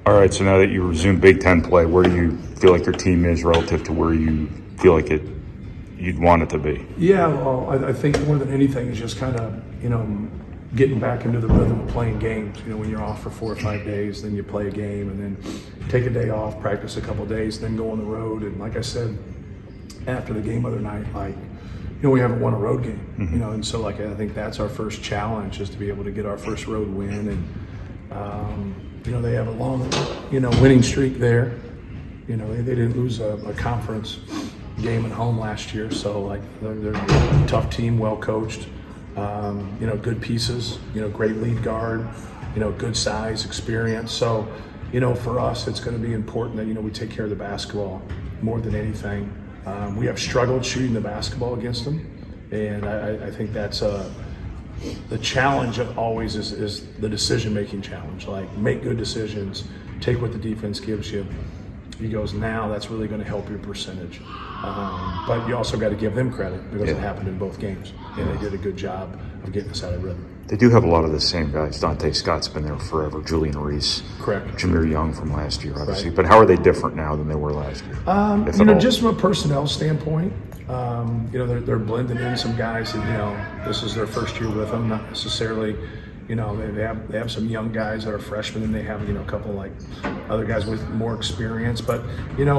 All right, so now that you resume Big Ten play, where do you feel like your team is relative to where you feel like you'd want it to be? Yeah, well, I think more than anything is just kind of, getting back into the rhythm of playing games. When you're off for 4 or 5 days, then you play a game, and then take a day off, practice a couple of days, then go on the road. And like I said, after the game other night, we haven't won a road game, and so I think that's our first challenge, is to be able to get our first road win. And they have a long, winning streak there. They didn't lose a conference game at home last year, so they're a tough team, well coached. Good pieces, great lead guard, good size, experience. So, for us, it's going to be important that, we take care of the basketball more than anything. We have struggled shooting the basketball against them, and I think that's the challenge of always is the decision-making challenge. Make good decisions, take what the defense gives you. He goes, now that's really going to help your percentage. But you also got to give them credit, because it happened in both games, and they did a good job of getting us out of rhythm. They do have a lot of the same guys. Dante Scott's been there forever. Julian Reese. Correct. Jameer Young from last year, obviously. Right. But how are they different now than they were last year? Just from a personnel standpoint, they're blending in some guys that, this is their first year with them, not necessarily, they have some young guys that are freshmen, and they have, a couple other guys with more experience. But,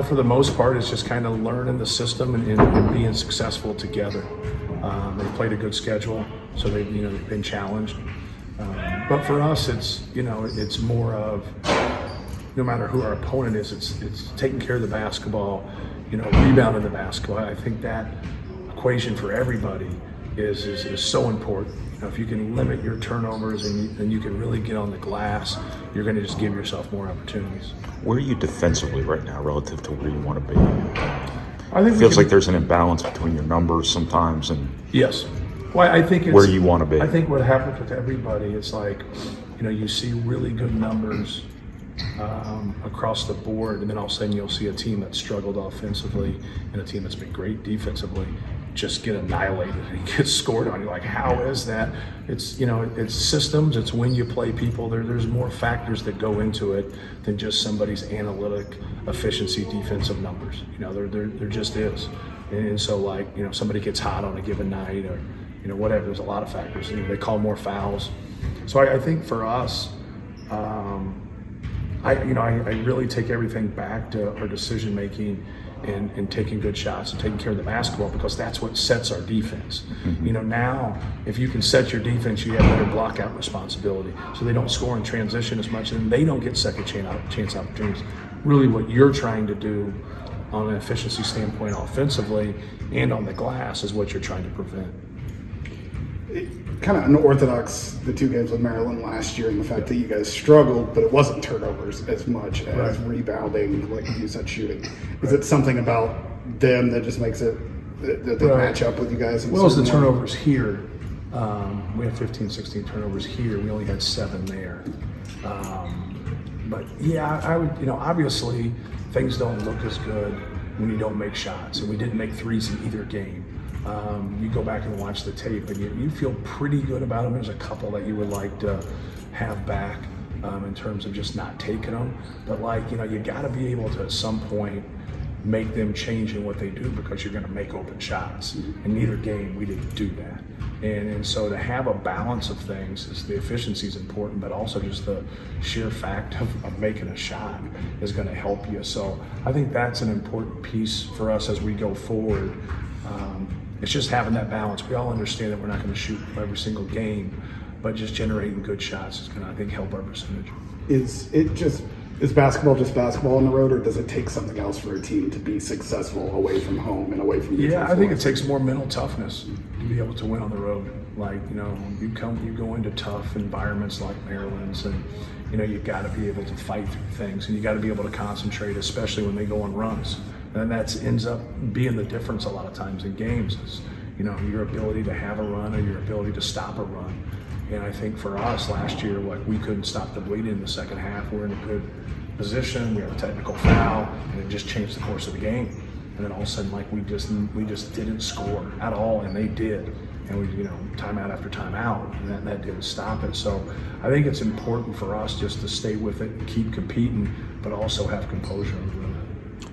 for the most part, it's just kind of learning the system and being successful together. They've played a good schedule, so they've been challenged. But for us, it's more of, no matter who our opponent is, it's taking care of the basketball, rebounding the basketball. I think that equation for everybody is so important. If you can limit your turnovers and you can really get on the glass, you're going to just give yourself more opportunities. Where are you defensively right now relative to where you want to be? I think it feels like there's an imbalance between your numbers sometimes and yes. Well, I think it's where you want to be. I think what happens with everybody is you see really good numbers across the board, and then all of a sudden you'll see a team that struggled offensively and a team that's been great defensively just get annihilated and get scored on. You're like, how is that? It's it's systems. It's when you play people. There's more factors that go into it than just somebody's analytic efficiency, defensive numbers. There just is. And so somebody gets hot on a given night, or whatever. There's a lot of factors. They call more fouls. So I think for us, I really take everything back to our decision making and taking good shots and taking care of the basketball, because that's what sets our defense. Now if you can set your defense, you have better block out responsibility, so they don't score in transition as much, and they don't get second chance opportunities. Really what you're trying to do on an efficiency standpoint offensively and on the glass is what you're trying to prevent. Kind of unorthodox, the 2 games with Maryland last year, and the fact that you guys struggled, but it wasn't turnovers as much as rebounding, like you said, shooting. Is it something about them that just makes it that they match up with you guys? Well, as the turnovers here, we had 15, 16 turnovers here. We only had 7 there. But yeah, I would, obviously things don't look as good when you don't make shots, and we didn't make threes in either game. You go back and watch the tape, and you feel pretty good about them. There's a couple that you would like to have back in terms of just not taking them. But you got to be able to at some point make them change in what they do, because you're going to make open shots. In neither game, we didn't do that. And so to have a balance of things, is the efficiency is important, but also just the sheer fact of making a shot is going to help you. So I think that's an important piece for us as we go forward. It's just having that balance. We all understand that we're not going to shoot every single game, but just generating good shots is going to, I think, help our percentage. Is basketball just basketball on the road, or does it take something else for a team to be successful away from home and away from Yeah, I think it takes more mental toughness to be able to win on the road. You go into tough environments like Maryland's, and you got to be able to fight through things, and you got to be able to concentrate, especially when they go on runs. And that ends up being the difference a lot of times in games is, your ability to have a run or your ability to stop a run. And I think for us last year, we couldn't stop the bleeding in the second half. We're in a good position. We have a technical foul, and it just changed the course of the game. And then all of a sudden, we just didn't score at all, and they did. and we, timeout after timeout, and that didn't stop it. So I think it's important for us just to stay with it and keep competing, but also have composure.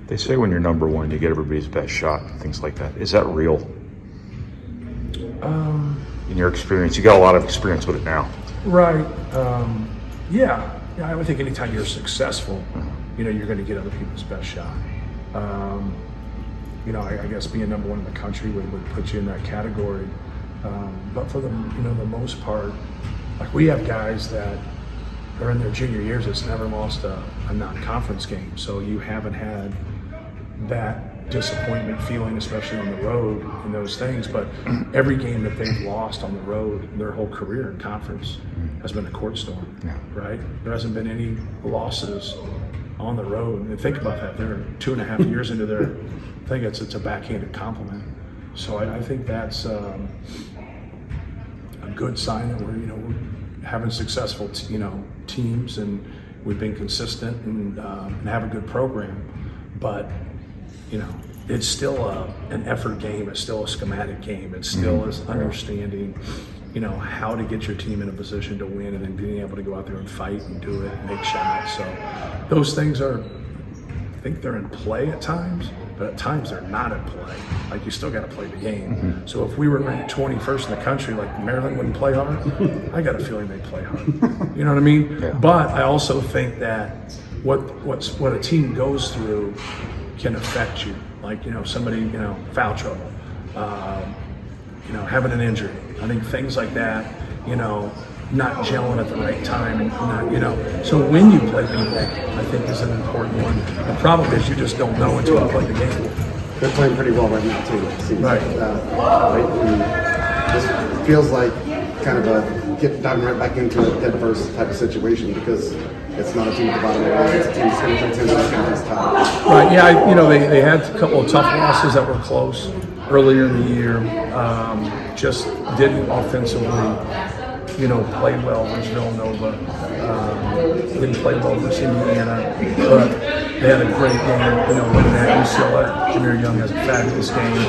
They say when you're number one, you get everybody's best shot and things like that. Is that real? In your experience, you got a lot of experience with it now. Right. Yeah. I would think anytime you're successful, you're going to get other people's best shot. I guess being number one in the country would put you in that category. But for the most part, like we have guys that are in their junior years that's never lost a non-conference game. So you haven't had that disappointment feeling, especially on the road and those things. But every game that they've lost on the road their whole career in conference has been a court storm, right? There hasn't been any losses on the road. And think about that. They're 2.5 years into their thing. It's a backhanded compliment. So I think that's a good sign that we're having successful teams, and we've been consistent and have a good program. But it's still an effort game. It's still a schematic game. It still is understanding, how to get your team in a position to win, and then being able to go out there and fight and do it and make shots. So those things I think they're in play at times, but at times they're not in play. Like you still got to play the game. So if we were ranked 21st in the country, like Maryland wouldn't play hard, I got a feeling they'd play hard. You know what I mean? Yeah. But I also think that what a team goes through can affect you. Like, somebody, foul trouble, having an injury. I think things like that, not gelling at the right time, so when you play people, I think is an important one. The problem is you just don't know until you play the game. They're playing pretty well right now too. It seems Right. Right? And this feels like kind of diving right back into a head first type of situation, because it's not a team at the bottom of the league. It's a team that's going to contend for the conference title. Right, yeah, they had a couple of tough losses that were close earlier in the year. Just didn't offensively, play well versus Villanova. Didn't play well versus Indiana, but they had a great game, winning at UCLA. Jameer Young has a fabulous game.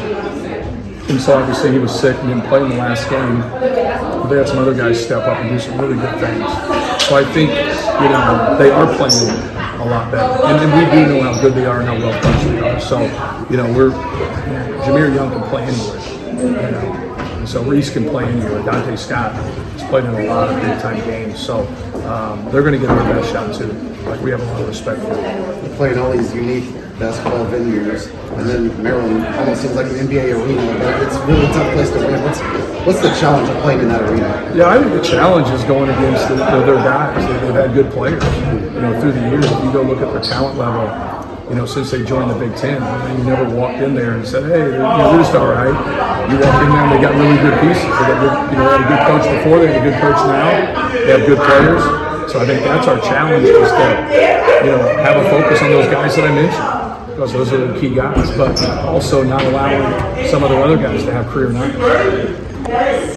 And so obviously he was sick and didn't play in the last game. But they had some other guys step up and do some really good things. So I think, they are playing a lot better. And we do know how good they are and how well coached they are. So, Jameer Young can play anywhere. And so Reese can play anywhere. Dante Scott has played in a lot of big-time games. So they're going to get their best shot too. Like, we have a lot of respect for them. They're playing all these unique basketball venues, and then Maryland almost seems like an NBA arena, but it's a really tough place to win. What's the challenge of playing in that arena? Yeah, I think the challenge is going against their guys. They've had good players, through the years. If you go look at their talent level, since they joined the Big Ten, you never walked in there and said, hey, they're just all right. You walk in there and they got really good pieces. They got good, they had a good coach before, they have a good coach now. They have good players. So I think that's our challenge, is to, have a focus on those guys that I mentioned, because those are the key guys, but also not allowing some of the other guys to have career nights.